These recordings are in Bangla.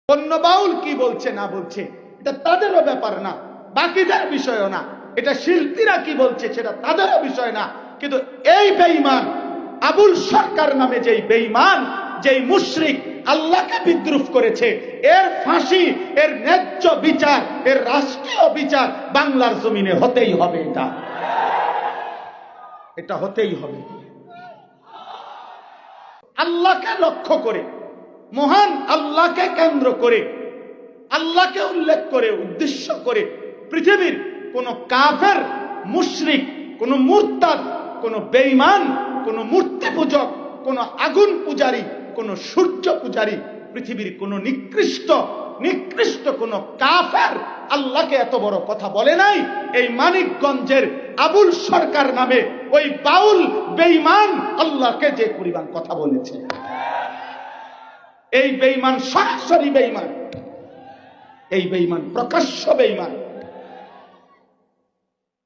অন্য বাউল কি বলছে না বলছে এটা তাদেরও ব্যাপার না, বাকিদের বিষয়ও না। এটা শিল্পীরা কি বলছে সেটা তাদেরও বিষয় না। কিন্তু এই বেঈমান আবুল সরকার নামে যেই বেঈমান, যেই মুশরিক আল্লাহকে বিদ্রুপ করেছে, এর ফাঁসি, এর ন্যায্য বিচার, এর রাষ্ট্রীয় বিচার বাংলার জমিনে হতেই হবে। এটা হতেই হবে। আল্লাহকে লক্ষ্য করে, মহান আল্লাহকে কেন্দ্র করে, আল্লাহকে উল্লেখ করে, উদ্দেশ্য করে পৃথিবীর কোন কাফের, মুশরিক, কোন মুরতাদ, কোন বেঈমান, কোন মূর্তি পূজক, কোন আগুন পূজারী, কোন সূর্য পূজারী, পৃথিবীর কোন নিকৃষ্ট কোন কাফের আল্লাহকে এত বড় কথা বলে নাই। এই মানিকগঞ্জের আবুল সরকার নামে ওই বাউল বেঈমান আল্লাহকে যে পরিমাণ কথা বলেছে, এই বেঈমান সরাসরি বেঈমান, এই বেঈমান প্রকাশ্য বেঈমান।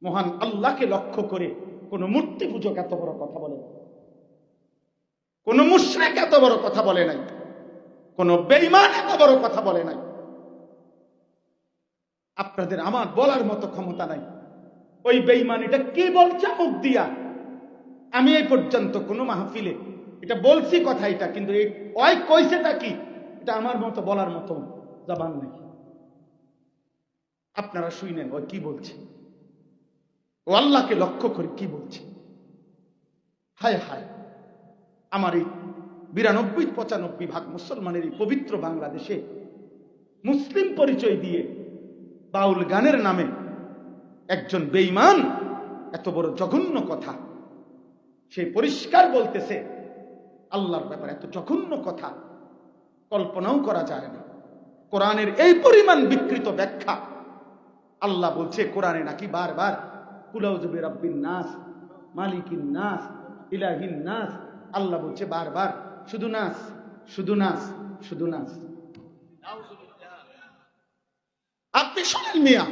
মহান আল্লাহকে লক্ষ্য করে কোন মূর্তি পূজক এত বড় কথা বলে নাই, কোন মুশরিক এত বড় কথা বলে নাই, কোন বেঈমান এত বড় কথা বলে নাই। আপনাদের আমার বলার মতো ক্ষমতা নাই ওই বেঈমান এটা কি বলছে মুখ দিয়া। আমি এই পর্যন্ত কোন মাহফিলে এটা বলছি কথা, এটা কিন্তু ওই কইছেটা কি এটা আমার মতো বলার মতো জবান নেই। আপনারা শুনেন ওই কি বলছে, ও আল্লাহকে লক্ষ্য করে কি বলছে। হায় হায়, আমার এই 92-95% মুসলমানের এই পবিত্র বাংলাদেশে মুসলিম পরিচয় দিয়ে বাউল গানের নামে একজন বেঈমান এত বড় জঘন্য কথা, সে পরিষ্কার বলতেছে আল্লাহর ব্যাপারে এত জঘন্য কথা কল্পনাও করা যায় না। কোরআনের এই পরিমাণ বিকৃত ব্যাখ্যা। আল্লাহ বলছে কোরআনে নাকি বারবার কুল আউযু বিরাব্বিন নাস, মালিকিন নাস, ইলাহিন নাস। আল্লাহ বলছে বারবার শুধু নাস, শুধু নাস, শুধু নাস। আপনি শোনেন মিয়া,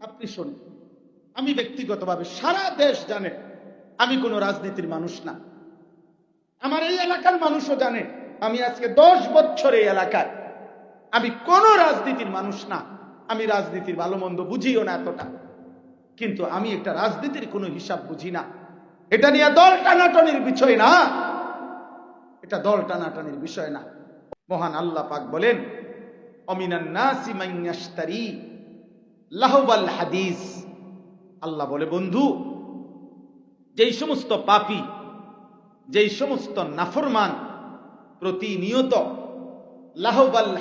আপনি শোনেন। আমি ব্যক্তিগতভাবে সারা দেশ জানে আমি কোনো রাজনীতির মানুষ না। আমার এই এলাকার মানুষও জানে আমি আজকে 10 বছর এই এলাকায়, আমি কোন রাজনীতির মানুষ না। আমি রাজনীতির ভালো মন্দ বুঝিও না এতটা, কিন্তু আমি একটা রাজনীতির কোনো হিসাব বুঝি না। এটা নিয়ে দল টানাটানির বিষয় না, এটা দল টানাটানির বিষয় না। মহান আল্লাহ পাক বলেন অমিনান নাসি মান ইয়াশতারি লাহবাল হাদিস। আল্লাহ বলে বন্ধু, যেই সমস্ত পাপী, যেই সমস্ত নাফরমান প্রতিনিয়ত লাহবাল